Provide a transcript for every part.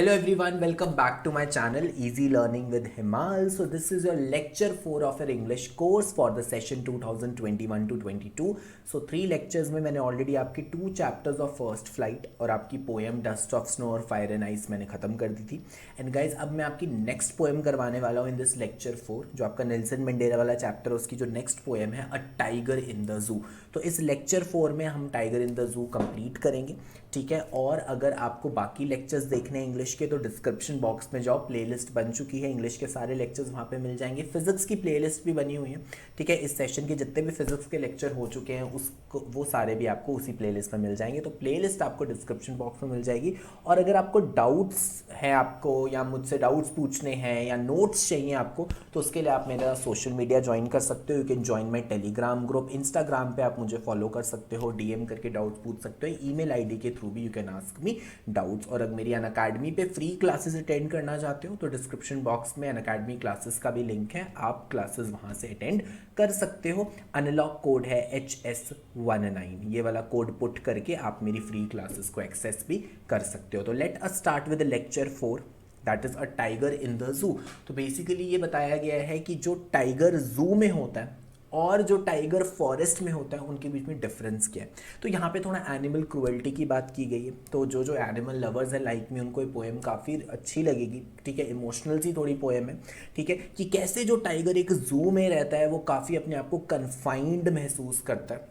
Hello everyone, welcome back to my channel Easy Learning with Himal. So this is your lecture 4 of your English course for the session 2021 to 22. So 3 lectures में मैंने already आपके 2 chapters of First Flight और आपकी poem Dust of Snow और Fire and Ice मैंने ख़त्म कर दी थी. And guys अब मैं आपकी next poem करवाने वाला हूँ in this lecture 4 जो आपका नेल्सन मंडेला वाला चैप्टर उसकी जो next poem है A Tiger in the Zoo. तो इस lecture 4 में हम Tiger in the Zoo complete करेंगे, ठीक है. और अगर आपको बाकी लेक्चर्स देखने हैं इंग्लिश के तो डिस्क्रिप्शन बॉक्स में जाओ, प्लेलिस्ट बन चुकी है, इंग्लिश के सारे लेक्चर्स वहाँ पे मिल जाएंगे. फिजिक्स की प्लेलिस्ट भी बनी हुई है, ठीक है. इस सेशन के जितने भी फिजिक्स के लेक्चर हो चुके हैं उसको वो सारे भी आपको उसी प्लेलिस्ट में मिल जाएंगे. तो प्लेलिस्ट आपको डिस्क्रिप्शन बॉक्स में मिल जाएगी. और अगर आपको डाउट्स हैं आपको या मुझसे डाउट्स पूछने हैं या नोट्स चाहिए आपको तो उसके लिए आप मेरा सोशल मीडिया ज्वाइन कर सकते हो. You can join my Telegram group. Instagram पे आप मुझे फॉलो कर सकते हो, डीएम करके डाउट्स पूछ सकते हो. ईमेल आईडी के थ्रू भी you can ask me doubts. और अगर मेरी अनअकैडमी पे फ्री क्लासेस अटेंड करना चाहते हो तो डिस्क्रिप्शन बॉक्स में अनअकैडमी क्लासेस का भी लिंक है, आप क्लासेस वहाँ से अटेंड कर सकते हो. अनलॉक कोड है HS19, ये वाला कोड पुट करके आप मेरी फ्री क्लासेस को एक्सेस भी कर सकते हो. तो let us start with lecture 4 that is a tiger in the zoo. तो बेसिकली ये बताया गया है कि जो टाइगर जू में होता है और जो टाइगर फॉरेस्ट में होता है उनके बीच में डिफरेंस क्या है. तो यहाँ पे थोड़ा एनिमल क्रुएल्टी की बात की गई है. तो जो एनिमल लवर्स हैं लाइक मी उनको ये पोएम काफ़ी अच्छी लगेगी, ठीक है. इमोशनल सी थोड़ी पोएम है, ठीक है, कि कैसे जो टाइगर एक जू में रहता है वो काफ़ी अपने आप को कन्फाइंड महसूस करता है,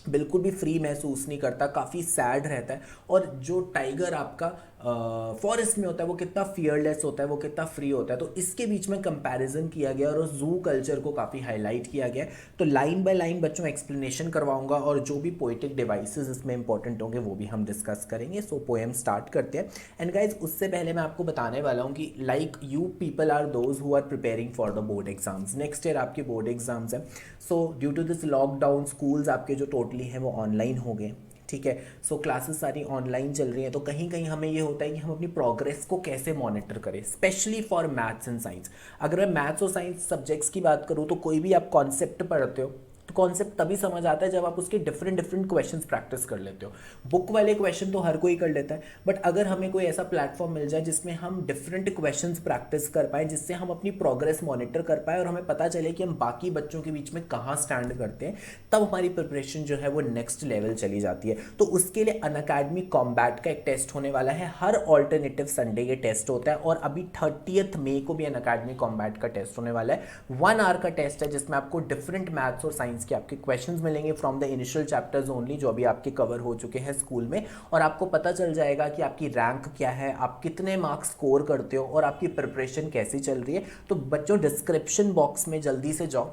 बिल्कुल भी फ्री महसूस नहीं करता, काफ़ी सैड रहता है. और जो टाइगर आपका फॉरेस्ट में होता है वो कितना फियरलेस होता है, वो कितना फ्री होता है. तो इसके बीच में कंपैरिजन किया गया और जू कल्चर को काफ़ी हाईलाइट किया गया. तो लाइन बाय लाइन बच्चों एक्सप्लेनेशन करवाऊंगा और जो भी पोएटिक डिवाइसेस इसमें इंपॉर्टेंट होंगे वो भी हम डिस्कस करेंगे. सो पोएम स्टार्ट करते हैं. एंड गाइज उससे पहले मैं आपको बताने वाला हूँ कि like you people are those who are preparing for the board exams. Next year आपके बोर्ड एग्जाम्स हैं. So due to this lockdown schools आपके जो टोटली हैं वो ऑनलाइन हो गए, ठीक है. सो क्लासेस सारी ऑनलाइन चल रही हैं. तो कहीं कहीं हमें ये होता है कि हम अपनी प्रोग्रेस को कैसे मॉनिटर करें, specially for maths and science. अगर मैं मैथ्स और साइंस सब्जेक्ट्स की बात करूँ तो कोई भी आप कॉन्सेप्ट पढ़ते हो तो कॉन्सेप्ट तभी समझ आता है जब आप उसके डिफरेंट क्वेश्चंस प्रैक्टिस कर लेते हो. बुक वाले क्वेश्चन तो हर कोई कर लेता है, बट अगर हमें कोई ऐसा प्लेटफॉर्म मिल जाए जिसमें हम डिफरेंट क्वेश्चंस प्रैक्टिस कर पाए, जिससे हम अपनी प्रोग्रेस मॉनिटर कर पाए और हमें पता चले कि हम बाकी बच्चों के बीच में कहाँ स्टैंड करते हैं, तब हमारी प्रिपरेशन जो है वो नेक्स्ट लेवल चली जाती है. तो उसके लिए अनअकैडमी कॉम्बैट का एक टेस्ट होने वाला है. हर ऑल्टरनेटिव संडे ये टेस्ट होता है और अभी 30 मई को भी अनअकैडमी कॉम्बैट का टेस्ट होने वाला है. 1 आवर का टेस्ट है जिसमें आपको डिफरेंट मैथ्स और साइंस के आपके क्वेश्चंस मिलेंगे from the initial chapters only, जो अभी आपके कवर हो चुके हैं स्कूल में. और आपको पता चल जाएगा कि आपकी रैंक क्या है, आप कितने मार्क्स स्कोर करते हो और आपकी प्रिपरेशन कैसी चल रही है. तो बच्चों डिस्क्रिप्शन बॉक्स में जल्दी से जाओ,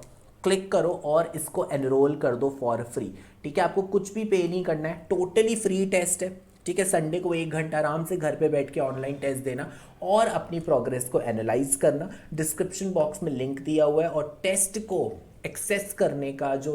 क्लिक करो और इसको एनरोल कर दो फॉर फ्री, ठीक है. आपको कुछ भी पे नहीं करना है, टोटली फ्री टेस्ट है, ठीक है. संडे को 1 घंटा आराम से घर पे बैठ के ऑनलाइन टेस्ट देना और अपनी प्रोग्रेस को एनालाइज करना. डिस्क्रिप्शन बॉक्स में लिंक दिया हुआ है और टेस्ट को एक्सेस करने का जो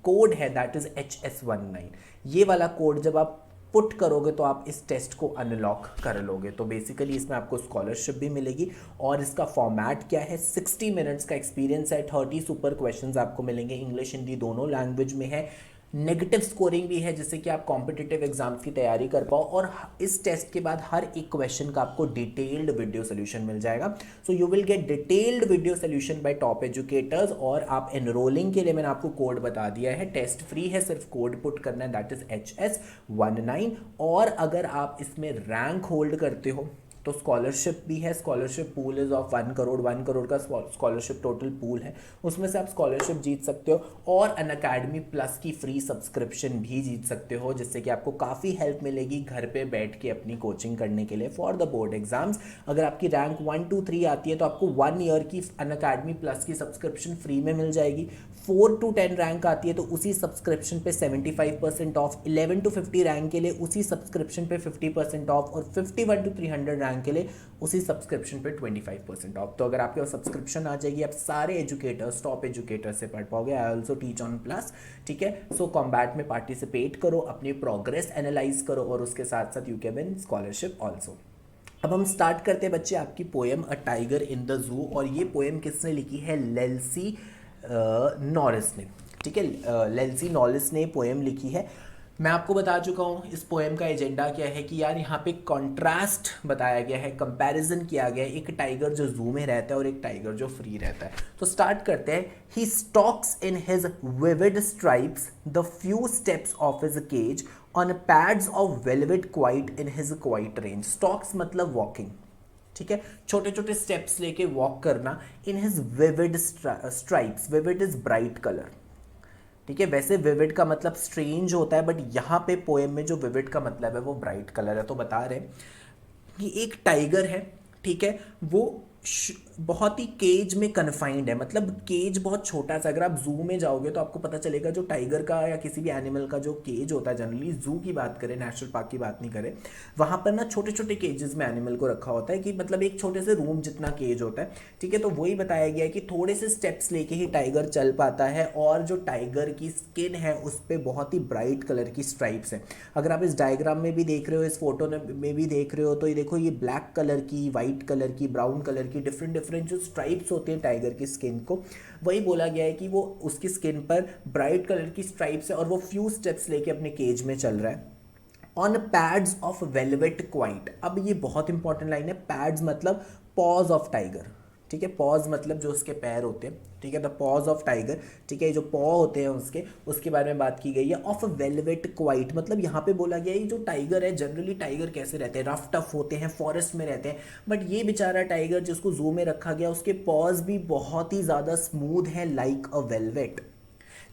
कोड है दैट इज HS19. ये वाला कोड जब आप पुट करोगे तो आप इस टेस्ट को अनलॉक कर लोगे. तो बेसिकली इसमें आपको स्कॉलरशिप भी मिलेगी. और इसका फॉर्मेट क्या है, 60 मिनट्स का एक्सपीरियंस है, 30 सुपर क्वेश्चंस आपको मिलेंगे, इंग्लिश हिंदी दोनों लैंग्वेज में है. नेगेटिव स्कोरिंग भी है जिससे कि आप कॉम्पिटिटिव एग्जाम्स की तैयारी कर पाओ. और इस टेस्ट के बाद हर एक क्वेश्चन का आपको डिटेल्ड वीडियो सोल्यूशन मिल जाएगा. So you will get detailed video solution bye top educators. और आप एनरोलिंग के लिए मैंने आपको कोड बता दिया है, टेस्ट फ्री है, सिर्फ कोड पुट करना है दैट इज HS19. और अगर आप इसमें रैंक होल्ड करते हो तो स्कॉलरशिप भी है. Scholarship pool is of 1 crore. 1 crore का स्कॉलरशिप टोटल पूल है, उसमें से आप स्कॉलरशिप जीत सकते हो. और अनअकैडमी प्लस की फ्री सब्सक्रिप्शन भी जीत सकते हो, जिससे कि आपको काफ़ी हेल्प मिलेगी घर पे बैठ के अपनी कोचिंग करने के लिए फॉर द बोर्ड एग्जाम्स. अगर आपकी रैंक 1 2 3 आती है तो आपको 1 ईयर की अनअकैडमी प्लस की सब्सक्रिप्शन फ्री में मिल जाएगी. 4 to 10 रैंक आती है तो उसी सब्सक्रिप्शन पे 75% ऑफ. 11 to 50 रैंक के लिए उसी सब्सक्रिप्शन पे 50% ऑफ. और 51 to 300 रैंक के लिए उसी सब्सक्रिप्शन पे 25% ऑफ. तो अगर आपके सब्सक्रिप्शन आ जाएगी आप सारे एजुकेटर्स, टॉप एजुकेटर्स से पढ़ पाओगे. I also teach on plus, ठीक है. सो कॉम्बैट में पार्टिसिपेट करो, अपनी प्रोग्रेस एनालाइज करो और उसके साथ साथ you can win scholarship also. अब हम स्टार्ट करते हैं बच्चे आपकी poem a tiger in the zoo. और ये पोएम किसने लिखी है, लेल्सी नॉरिस ने, ठीक है. लेल्सी नॉरिस ने पोएम लिखी है. मैं आपको बता चुका हूँ इस पोएम का एजेंडा क्या है कि यार यहाँ पे कंट्रास्ट बताया गया है, कंपैरिजन किया गया है, एक टाइगर जो जू में रहता है और एक टाइगर जो फ्री रहता है। तो स्टार्ट करते हैं। He stalks in his vivid stripes the few steps of his cage on pads of velvet quiet in his quiet range. Stalks मतलब वॉकिंग, ठीक है, छोटे छोटे स्टेप्स लेके वॉक करना। In his vivid stripes, vivid is bright colour, ठीक है। वैसे विविड का मतलब स्ट्रेंज होता है, बट यहाँ पे पोएम में जो विविड का मतलब है वो ब्राइट कलर है। तो बता रहे हैं कि एक टाइगर है, ठीक है, वो बहुत ही केज में कन्फाइंड है, मतलब केज बहुत छोटा सा। अगर आप जू में जाओगे तो आपको पता चलेगा जो टाइगर का या किसी भी एनिमल का जो केज होता है, जनरली जू की बात करें, नेशनल पार्क की बात नहीं करें, वहाँ पर ना छोटे छोटे केजेस में एनिमल को रखा होता है कि मतलब एक छोटे से रूम जितना केज होता है, ठीक है। तो वही बताया गया है कि थोड़े से स्टेप्स लेके ही टाइगर चल पाता है, और जो टाइगर की स्किन है उस पर बहुत ही ब्राइट कलर की स्ट्राइप्स हैं। अगर आप इस डायग्राम में भी देख रहे हो, इस फोटो में भी देख रहे हो, तो ये देखो, ये ब्लैक कलर की, वाइट कलर की, ब्राउन कलर की डिफरेंट डिफरेंट जो स्ट्राइप्स होते हैं टाइगर की स्किन को, वही बोला गया है कि वो उसकी स्किन पर ब्राइट कलर की स्ट्राइप्स है और वो फ्यू स्टेप्स लेके अपने केज में चल रहा है on pads of velvet quite. अब ये बहुत इंपॉर्टेंट लाइन है, पैड्स मतलब पॉज ऑफ टाइगर, ठीक है। पॉज मतलब जो उसके पैर होते हैं, ठीक है, द पॉज ऑफ टाइगर, ठीक है। जो पॉ होते हैं उसके बारे में बात की गई है। ऑफ वेलवेट क्वाइट मतलब यहाँ पे बोला गया है जो टाइगर है, जनरली टाइगर कैसे रहते हैं, रफ टफ होते हैं, फॉरेस्ट में रहते हैं, बट ये बेचारा टाइगर जिसको जू में रखा गया उसके पॉज भी बहुत ही ज़्यादा स्मूथ है, लाइक अ वेलवेट।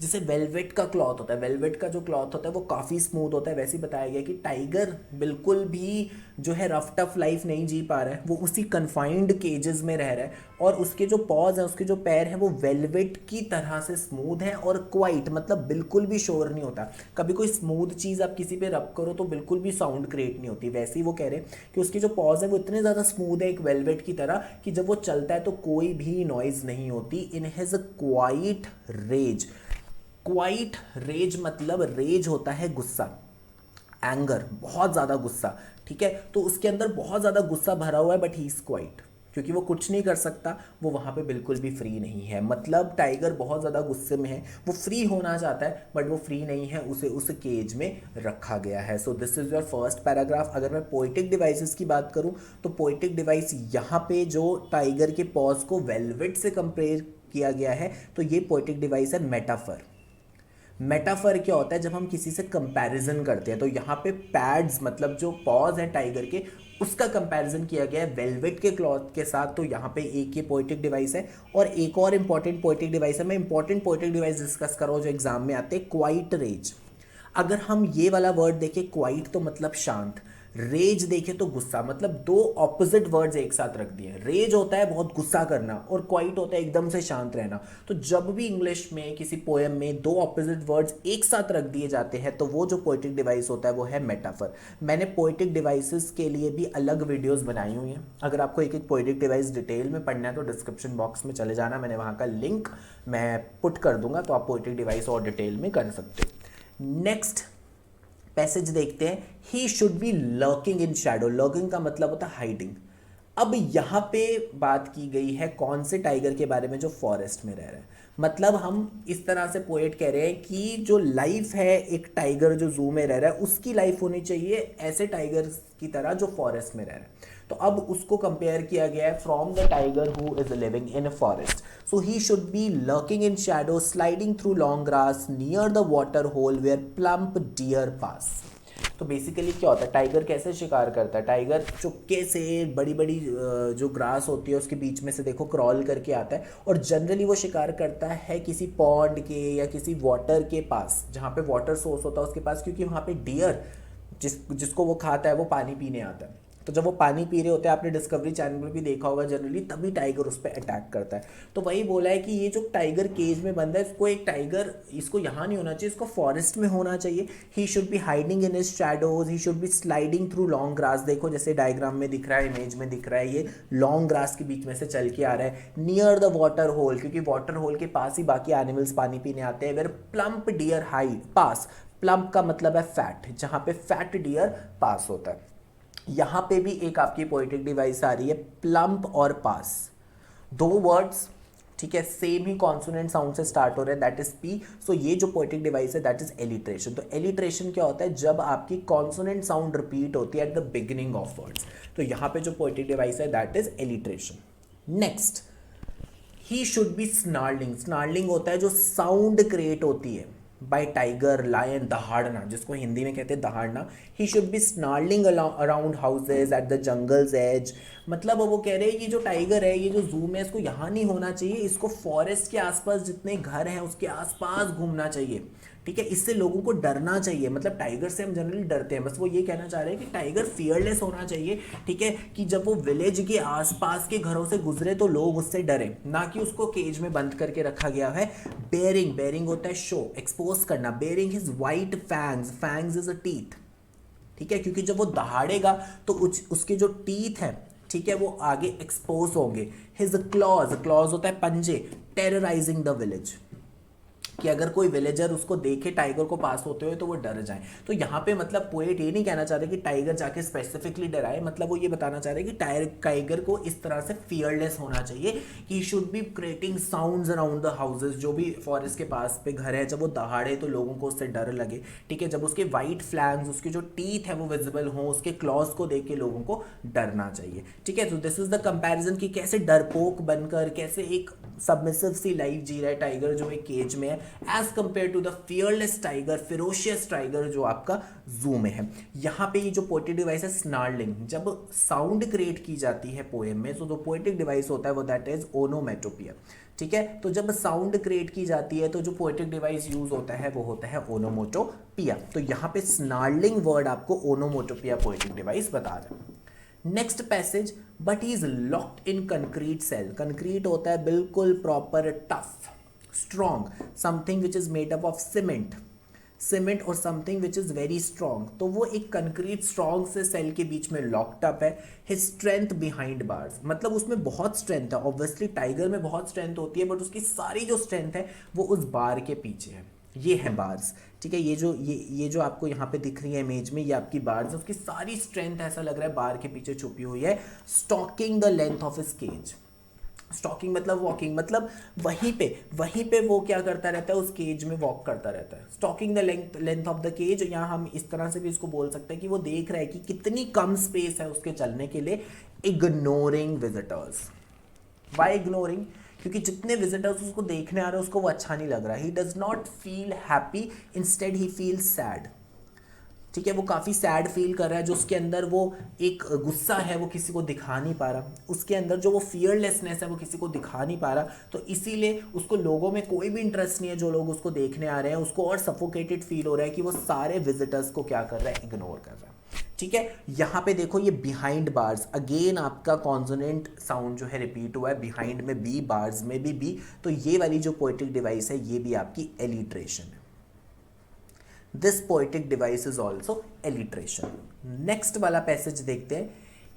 जैसे वेलवेट का क्लॉथ होता है, वेलवेट का जो क्लॉथ होता है वो काफ़ी स्मूथ होता है, वैसे ही बताया गया कि टाइगर बिल्कुल भी जो है रफ टफ लाइफ नहीं जी पा रहा है, वो उसी कन्फाइंड केजेस में रह रहा है, और उसके जो पॉज हैं, उसके जो पैर हैं, वो वेलवेट की तरह से स्मूथ हैं, और क्वाइट मतलब बिल्कुल भी शोर नहीं होता। कभी कोई स्मूथ चीज़ आप किसी पे रब करो तो बिल्कुल भी साउंड क्रिएट नहीं होती, वैसे ही वो कह रहे हैं कि उसके जो पॉज हैं वो इतने ज़्यादा स्मूथ है एक वेलवेट की तरह कि जब वो चलता है तो कोई भी नॉइज़ नहीं होती। In has a quiet rage. Quiet rage मतलब रेज होता है गुस्सा, एंगर, बहुत ज़्यादा गुस्सा, ठीक है। तो उसके अंदर बहुत ज़्यादा गुस्सा भरा हुआ है, बट ही इज़ क्वाइट, क्योंकि वो कुछ नहीं कर सकता, वो वहाँ पे बिल्कुल भी फ्री नहीं है। मतलब टाइगर बहुत ज़्यादा गुस्से में है, वो फ्री होना चाहता है बट वो फ्री नहीं है, उसे उस केज में रखा गया है। So this is your first paragraph. अगर मैं पोइटिक डिवाइसेस की बात करूँ तो पोइटिक डिवाइस यहाँ पे जो टाइगर के पॉज को वेलवेट से कंपेयर किया गया है, तो ये पोइटिक डिवाइस है मेटाफर। मेटाफर क्या होता है, जब हम किसी से कंपैरिजन करते हैं, तो यहाँ पे पैड्स मतलब जो पॉज है टाइगर के, उसका कंपैरिजन किया गया है वेलवेट के क्लॉथ के साथ। तो यहाँ पे एक ये पोइटिक डिवाइस है, और एक और इंपॉर्टेंट पोइटिक डिवाइस है। मैं इंपॉर्टेंट पोइटिक डिवाइस डिस्कस कर रहा हूँ जो एग्जाम में आते हैं, क्वाइट रेज। अगर हम ये वाला वर्ड देखें, क्वाइट तो मतलब शांत, रेज देखे तो गुस्सा, मतलब दो ऑपोजिट वर्ड्स एक साथ रख दिए। रेज होता है बहुत गुस्सा करना, और क्वाइट होता है एकदम से शांत रहना। तो जब भी इंग्लिश में किसी पोएम में दो ऑपोजिट वर्ड्स एक साथ रख दिए जाते हैं, तो वो जो पोएटिक डिवाइस होता है वो है मेटाफर। मैंने पोएटिक डिवाइसेस के लिए भी अलग वीडियोस बनाई हुई हैं। अगर आपको एक एक पोएटिक डिवाइस डिटेल में पढ़ना है तो डिस्क्रिप्शन बॉक्स में चले जाना, मैंने वहाँ का लिंक मैं पुट कर दूंगा, तो आप पोएटिक डिवाइस और डिटेल में कर सकते हो। नेक्स्ट पैसेज देखते हैं। ही should be lurking in shadow. Lurking का मतलब होता है हाइडिंग। अब यहाँ पे बात की गई है कौन से टाइगर के बारे में, जो फॉरेस्ट में रह रहा है। मतलब हम इस तरह से पोएट कह रहे हैं कि जो लाइफ है एक टाइगर जो जू में रह रहा है, उसकी लाइफ होनी चाहिए ऐसे टाइगर की तरह जो फॉरेस्ट में रह रहा है। तो अब उसको कंपेयर किया गया है from the tiger who is living in a forest. So he should be lurking in shadow sliding through long grass near the water hole where plump deer pass. तो बेसिकली क्या होता है, टाइगर कैसे शिकार करता है, टाइगर चुपके से बड़ी बड़ी जो ग्रास होती है उसके बीच में से देखो क्रॉल करके आता है, और जनरली वो शिकार करता है किसी पॉन्ड के या किसी वाटर के पास, जहाँ पे वाटर सोर्स होता है उसके पास, क्योंकि वहाँ पे डियर जिसको वो खाता है वो पानी पीने आता है। तो जब वो पानी पी रहे होते हैं, आपने डिस्कवरी चैनल पर भी देखा होगा जनरली, तभी टाइगर उस पर अटैक करता है। तो वही बोला है कि ये जो टाइगर केज में बंद है, इसको एक टाइगर, इसको यहाँ नहीं होना चाहिए, इसको फॉरेस्ट में होना चाहिए। ही should B hiding in his shadows, he should B sliding through long grass. देखो जैसे डायग्राम में दिख रहा है, इमेज में दिख रहा है, ये लॉन्ग ग्रास के बीच में से चल के आ रहा है नियर द वाटर होल, क्योंकि वाटर होल के पास ही बाकी एनिमल्स पानी पीने आते हैं। Where plump deer hide pass. Plump का मतलब है फैट, जहाँ पे फैट डियर पास होता है। यहाँ पे भी एक आपकी पोएटिक डिवाइस आ रही है, प्लम्प और पास, दो वर्ड्स, ठीक है, सेम ही कॉन्सोनेंट साउंड से स्टार्ट हो रहा है, दैट इज पी। सो ये जो पोएटिक डिवाइस है दैट इज एलिट्रेशन। तो एलिट्रेशन क्या होता है, जब आपकी कॉन्सोनेंट साउंड रिपीट होती है at the beginning of words. तो यहाँ पे जो पोएटिक डिवाइस है that is alliteration. Next, he should be snarling. Snarling होता है जो साउंड क्रिएट होती है बाय टाइगर, लायन, दहाड़ना, जिसको हिंदी में कहते हैं दहाड़ना। He should be snarling around houses at the jungle's edge. मतलब वो कह रहे हैं ये जो टाइगर है, ये जो जूम है, इसको यहाँ नहीं होना चाहिए, इसको फॉरेस्ट के आसपास जितने घर हैं उसके आसपास घूमना चाहिए। ठीक है, इससे लोगों को डरना चाहिए। मतलब टाइगर से हम जनरली डरते हैं, बस वो ये कहना चाह रहे हैं कि टाइगर फियरलेस होना चाहिए। ठीक है, कि जब वो विलेज के आसपास के घरों से गुजरे तो लोग उससे डरे, ना कि उसको केज में बंद करके रखा गया है। बेयरिंग, बेयरिंग होता है शो, एक्सपोज करना। Bearing his white fangs, fangs is a teeth. ठीक है, क्योंकि जब वो दहाड़ेगा तो उसके जो टीथ है, ठीक है, वो आगे एक्सपोज होंगे। हिज क्लॉज, क्लॉज होता है पंजे। टेरराइजिंग द विलेज, कि अगर कोई विलेजर उसको देखे टाइगर को पास होते हुए तो वो डर जाए। तो यहाँ पे मतलब पोएट ये नहीं कहना चाह रहे कि टाइगर जाके स्पेसिफिकली डराए, मतलब वो ये बताना चाह रहे कि टाइगर को इस तरह से फियरलेस होना चाहिए कि ही should be creating sounds around the houses. जो भी फॉरेस्ट के पास पे घर है, जब वो दहाड़े तो लोगों को उससे डर लगे। ठीक है, जब उसके वाइट फ्लैंग्स, उसके जो टीथ है वो विजिबल हों, उसके क्लॉज को देख के लोगों को डरना चाहिए। ठीक है, तो दिस इज द कंपैरिजन कि कैसे डरपोक बनकर, कैसे एक सबमिसिव सी लाइफ जी रहा है टाइगर जो एक केज में है, as compare to the fearless tiger, ferocious tiger जो आपका जू में है। यहाँ पे ये जो पोएटिक डिवाइस है स्नार्लिंग, जब साउंड क्रिएट की जाती है पोएम में, तो जो पोएटिक डिवाइस होता है वो दैट इज ओनोमेटोपिया। ठीक है, तो जब साउंड क्रिएट की जाती है तो जो पोएटिक डिवाइस यूज होता है वो होता है ओनोमोटोपिया। तो यहाँ पे स्नार्लिंग वर्ड आपको ओनोमोटोपिया पोएटिक डिवाइस बता रहा है। Next passage, but he is locked in concrete cell. Concrete होता है बिल्कुल proper tough, strong, something which is made up of cement, cement और something which is very strong. तो वो एक कंक्रीट स्ट्रॉन्ग से सेल के बीच में लॉक्ड अप है। हिज स्ट्रेंथ बिहाइंड बार्स, मतलब उसमें बहुत स्ट्रेंथ है। ऑब्वियसली टाइगर में बहुत स्ट्रेंथ होती है, बट उसकी सारी जो स्ट्रेंथ है वो उस बार के पीछे है। ये है बार्स। ठीक है, ये जो आपको यहाँ पे दिख रही है इमेज में, ये आपकी बार्स है, उसकी सारी स्ट्रेंथ ऐसा लग रहा है बार के पीछे छुपी हुई है। Stalking the length of his cage. Stalking मतलब वॉकिंग, मतलब वहीं पे वो क्या करता रहता है, उस केज में वॉक करता रहता है। Stalking the length of the cage, यहाँ हम इस तरह से भी इसको बोल सकते हैं कि वो देख रहा है कि कितनी कम स्पेस है उसके चलने के लिए। Ignoring visitors. Why ignoring? क्योंकि जितने विजिटर्स उसको देखने आ रहे हैं उसको वो अच्छा नहीं लग रहा। He does not feel happy, instead he feel sad. ठीक है, वो काफ़ी सैड फील कर रहा है। जो उसके अंदर वो एक गुस्सा है वो किसी को दिखा नहीं पा रहा, उसके अंदर जो वो फियरलेसनेस है वो किसी को दिखा नहीं पा रहा। तो इसीलिए उसको लोगों में कोई भी इंटरेस्ट नहीं है। जो लोग उसको देखने आ रहे हैं उसको और सफोकेटेड फील हो रहा है कि वो सारे विजिटर्स को क्या कर रहा है, इग्नोर कर रहा है। ठीक है, यहाँ पे देखो ये बिहाइंड बार्स, अगेन आपका कॉन्सोनेंट साउंड जो है रिपीट हुआ है, बिहाइंड में बी, बार्स में भी बी। तो ये वाली जो पोएटिक डिवाइस है ये भी आपकी एलिट्रेशन है। This poetic device is also alliteration. Next वाला पैसेज देखते हैं।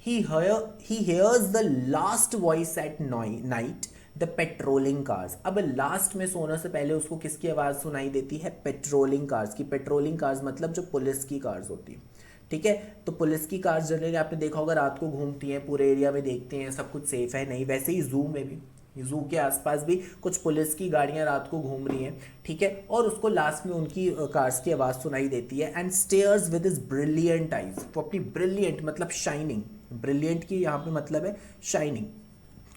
He hears the last voice at night, the patrolling cars. अब लास्ट में सोने से पहले उसको किसकी आवाज़ सुनाई देती है? पेट्रोलिंग कार्स की। पेट्रोलिंग कार्स मतलब जो पुलिस की कार्स होती है। ठीक है, तो पुलिस की कार्स जनरली आपने देखा होगा रात को घूमती हैं, पूरे एरिया में देखते हैं सब कुछ सेफ है नहीं। वैसे ही जू में भी, जू के आसपास भी कुछ पुलिस की गाड़ियां रात को घूम रही हैं। ठीक है, और उसको लास्ट में उनकी कार्स की आवाज़ सुनाई देती है। And stairs with his brilliant eyes. वो अपनी ब्रिलियंट मतलब शाइनिंग, ब्रिलियंट की यहाँ पे मतलब है शाइनिंग।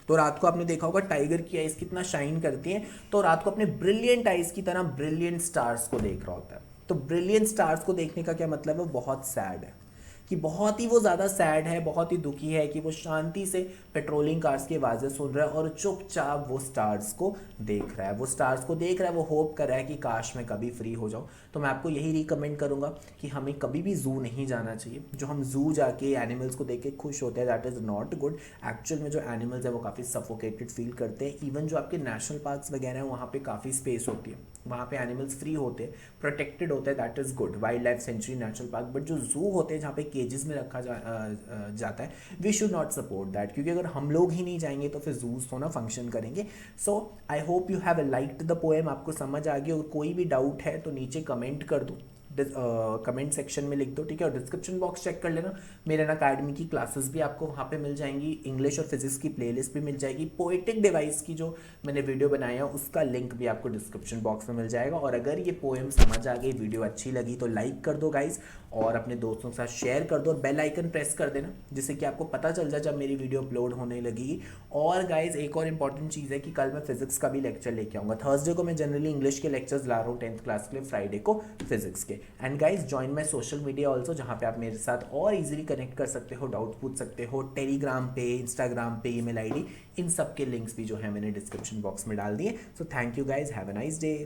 तो रात को आपने देखा होगा टाइगर की आइज कितना शाइन करती हैं, तो रात को अपने ब्रिलियंट आइज की तरह ब्रिलियंट स्टार्स को देख रहा होता है। तो ब्रिलियंट स्टार्स को देखने का क्या मतलब है? बहुत सैड है, कि बहुत ही वो ज़्यादा सैड है, बहुत ही दुखी है कि वो शांति से पेट्रोलिंग कार्स की आवाज़ें सुन रहा है और चुपचाप वो स्टार्स को देख रहा है। वो स्टार्स को देख रहा है, वो होप कर रहा है कि काश मैं कभी फ्री हो जाऊँ। तो मैं आपको यही रिकमेंड करूँगा कि हमें कभी भी जू नहीं जाना चाहिए। जो हम जू जाके एनिमल्स को देख के खुश होते हैं, that is not good. Actual में जो एनिमल्स है वो काफ़ी सफोकेटेड फील करते हैं। इवन जो आपके नेशनल पार्क्स वगैरह हैं वहाँ पे काफ़ी स्पेस होती है, वहाँ पे एनिमल्स फ्री होते हैं, प्रोटेक्टेड होते हैं, that is good. Wild life sanctuary, national park. But जो जू होते हैं जहाँ पे केजेस में रखा जाता है, we should not support that, क्योंकि अगर हम लोग ही नहीं जाएंगे तो फिर जूस तो ना फंक्शन करेंगे। So I hope you have liked the poem. आपको समझ आ गई, और कोई भी डाउट है तो नीचे कमेंट कर दो। कमेंट सेक्शन में लिख दो, ठीक है। और डिस्क्रिप्शन बॉक्स चेक कर लेना, मेरे अकेडमी की क्लासेस भी आपको वहाँ पे मिल जाएंगी, इंग्लिश और फिजिक्स की प्लेलिस्ट भी मिल जाएगी, पोएटिक डिवाइस की जो मैंने वीडियो बनाया है उसका लिंक भी आपको डिस्क्रिप्शन बॉक्स में मिल जाएगा। और अगर ये पोएम समझ आ गई, वीडियो अच्छी लगी तो लाइक कर दो गाइज, और अपने दोस्तों के साथ शेयर कर दो, और बेल आइकन प्रेस कर देना जिससे कि आपको पता चल जाए जब मेरी वीडियो अपलोड होने लगेगी। और गाइज एक और इंपॉर्टेंट चीज़ है कि कल मैं फिजिक्स का भी लेक्चर लेके आऊँगा। थर्सडे को मैं जनरली इंग्लिश के लेक्चर्स ला रहा हूँ 10th क्लास के लिए, फ्राइडे को फिजिक्स के। And guys join my social media also, जहाँ पे आप मेरे साथ और इजीली कनेक्ट कर सकते हो, डाउट पूछ सकते हो, टेलीग्राम पे, इंस्टाग्राम पे, ईमेल आईडी, इन सब के लिंक्स भी जो है मैंने डिस्क्रिप्शन बॉक्स में डाल दिए। So thank you guys, have a nice day.